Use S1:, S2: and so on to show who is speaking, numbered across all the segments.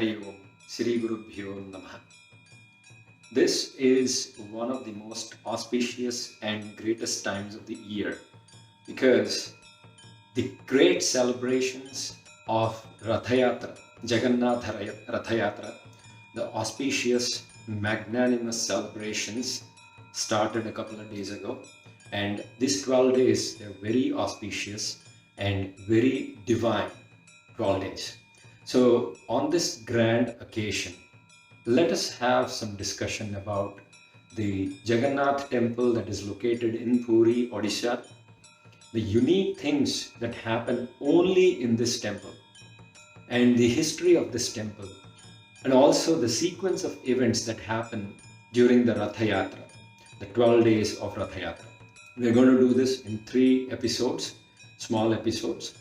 S1: Hari Om, Sri Gurubhyo Namaha. This is one of the most auspicious and greatest times of the year because the great celebrations of Rathayatra, Jagannath Rathayatra, the auspicious, magnanimous celebrations started a couple of days ago, and these 12 days, they're very auspicious and very divine 12 days. So on this grand occasion, let us have some discussion about the Jagannath temple that is located in Puri, Odisha, the unique things that happen only in this temple, and the history of this temple, and also the sequence of events that happen during the Rathayatra, the 12 days of Rathayatra. We're going to do this in 3 episodes, small episodes,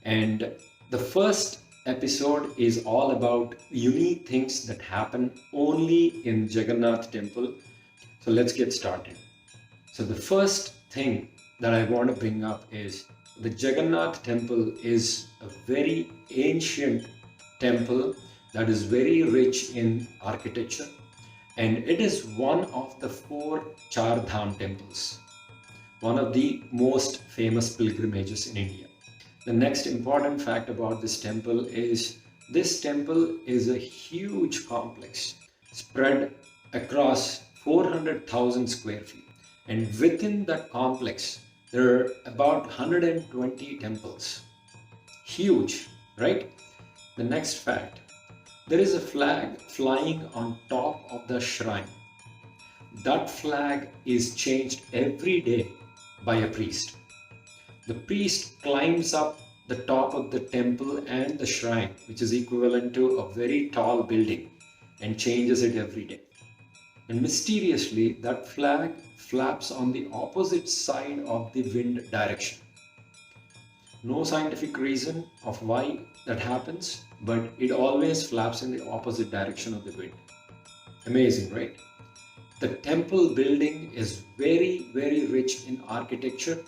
S1: and the first episode is all about unique things that happen only in Jagannath temple. So let's get started. So the first thing that I want to bring up is the Jagannath temple is a very ancient temple that is very rich in architecture, and it is one of the 4 Char Dham temples, one of the most famous pilgrimages in India. The next important fact about this temple is this temple is a huge complex spread across 400,000 square feet, and within that complex there are about 120 temples. Huge, right? The next fact, there is a flag flying on top of the shrine. That flag is changed every day by a priest. The priest climbs up the top of the temple and the shrine, which is equivalent to a very tall building, and changes it every day. And mysteriously, that flag flaps on the opposite side of the wind direction. No scientific reason of why that happens, but it always flaps in the opposite direction of the wind. Amazing, right? The temple building is very, very rich in architecture,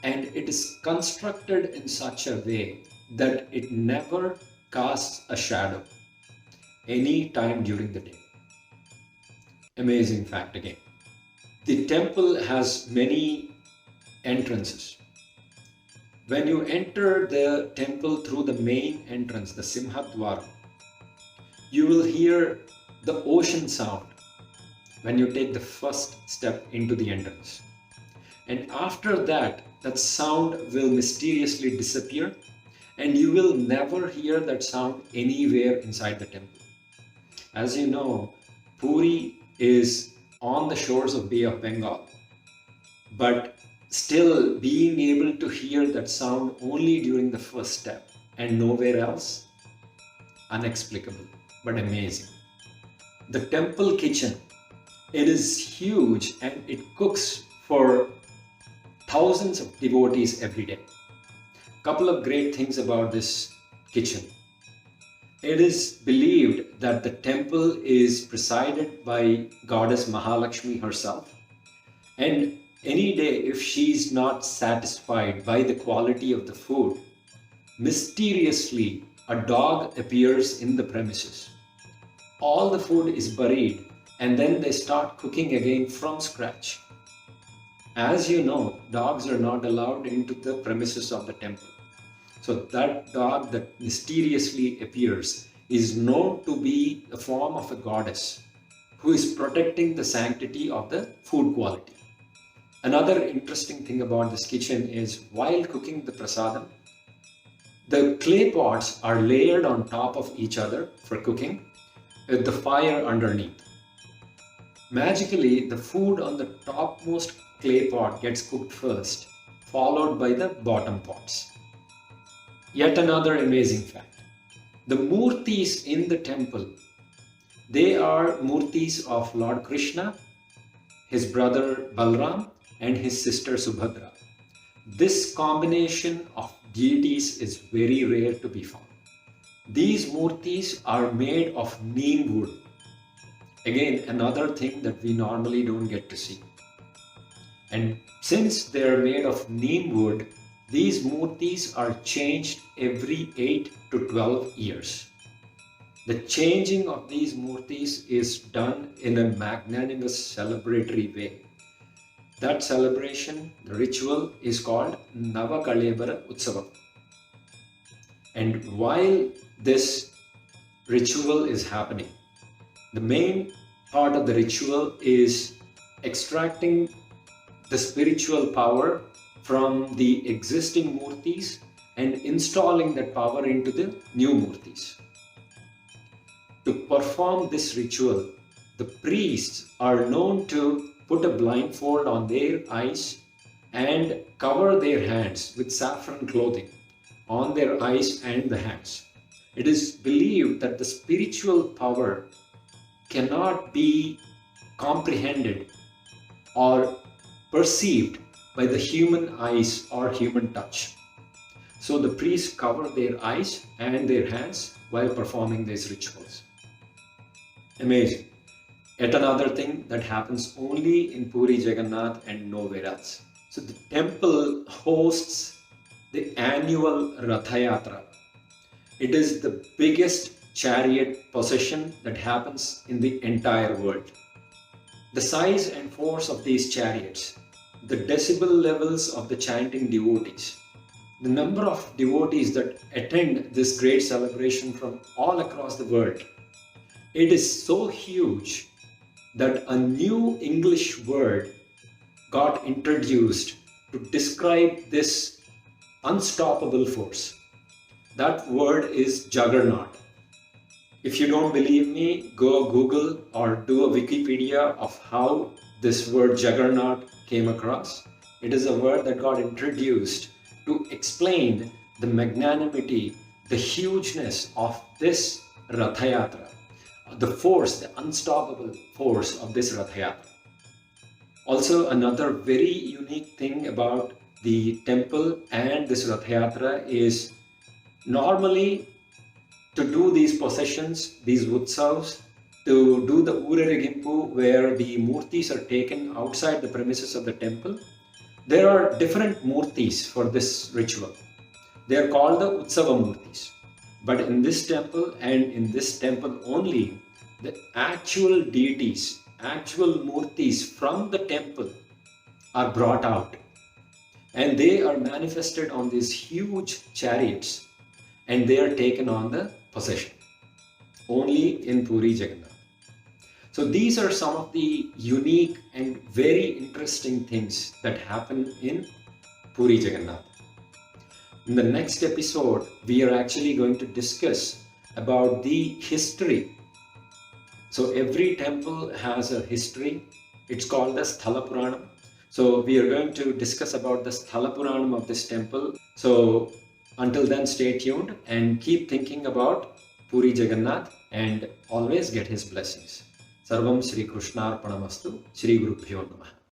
S1: and it is constructed in such a way that it never casts a shadow any time during the day. Amazing fact again. The temple has many entrances. When you enter the temple through the main entrance, the Simhadwara, you will hear the ocean sound when you take the first step into the entrance. And after that, that sound will mysteriously disappear, and you will never hear that sound anywhere inside the temple. As you know, Puri is on the shores of Bay of Bengal, but still being able to hear that sound only during the first step and nowhere else, inexplicable but amazing. The temple kitchen, it is huge and it cooks for thousands of devotees every day. Couple of great things about this kitchen. It is believed that the temple is presided by goddess Mahalakshmi herself, and any day if she is not satisfied by the quality of the food, mysteriously a dog appears in the premises. All the food is buried, and then they start cooking again from scratch. As you know, dogs are not allowed into the premises of the temple. So that dog that mysteriously appears is known to be a form of a goddess who is protecting the sanctity of the food quality. Another interesting thing about this kitchen is while cooking the prasadam, the clay pots are layered on top of each other for cooking with the fire underneath. Magically, the food on the topmost clay pot gets cooked first, followed by the bottom pots. Yet another amazing fact. The Murtis in the temple, they are Murtis of Lord Krishna, his brother Balram, and his sister Subhadra. This combination of deities is very rare to be found. These Murtis are made of neem wood. Again, another thing that we normally don't get to see. And since they are made of neem wood, these murtis are changed every 8 to 12 years. The changing of these murtis is done in a magnanimous celebratory way. That celebration, the ritual, is called Navakalebara Utsavam. And while this ritual is happening, the main part of the ritual is extracting the spiritual power from the existing murtis and installing that power into the new murtis. To perform this ritual, the priests are known to put a blindfold on their eyes and cover their hands with saffron clothing on their eyes and the hands. It is believed that the spiritual power cannot be comprehended or perceived by the human eyes or human touch. So the priests cover their eyes and their hands while performing these rituals. Amazing. Yet another thing that happens only in Puri Jagannath and nowhere else. So the temple hosts the annual Rathayatra. It is the biggest chariot procession that happens in the entire world. The size and force of these chariots, the decibel levels of the chanting devotees, the number of devotees that attend this great celebration from all across the world, it is so huge that a new English word got introduced to describe this unstoppable force. That word is juggernaut. If you don't believe me, go Google or do a Wikipedia of how this word juggernaut came across. It is a word that got introduced to explain the magnanimity, the hugeness of this Rathayatra, the force, the unstoppable force of this Rathayatra. Also, another very unique thing about the temple and this Rathayatra is normally to do these processions, these utsavs, to do the Urarigimpu where the murtis are taken outside the premises of the temple, there are different murtis for this ritual. They are called the Utsava murtis. But in this temple and in this temple only, the actual deities, actual murtis from the temple are brought out. And they are manifested on these huge chariots and they are taken on the procession. Only in Puri Jagannath. So these are some of the unique and very interesting things that happen in Puri Jagannath. In the next episode, we are actually going to discuss about the history. So every temple has a history. It's called the Sthala Puranam. So we are going to discuss about the Sthala Puranam of this temple. So until then, stay tuned and keep thinking about Puri Jagannath and always get his blessings. Sarvam Shri Krishnarpanamastu. Shri Gurubhyo Namaha.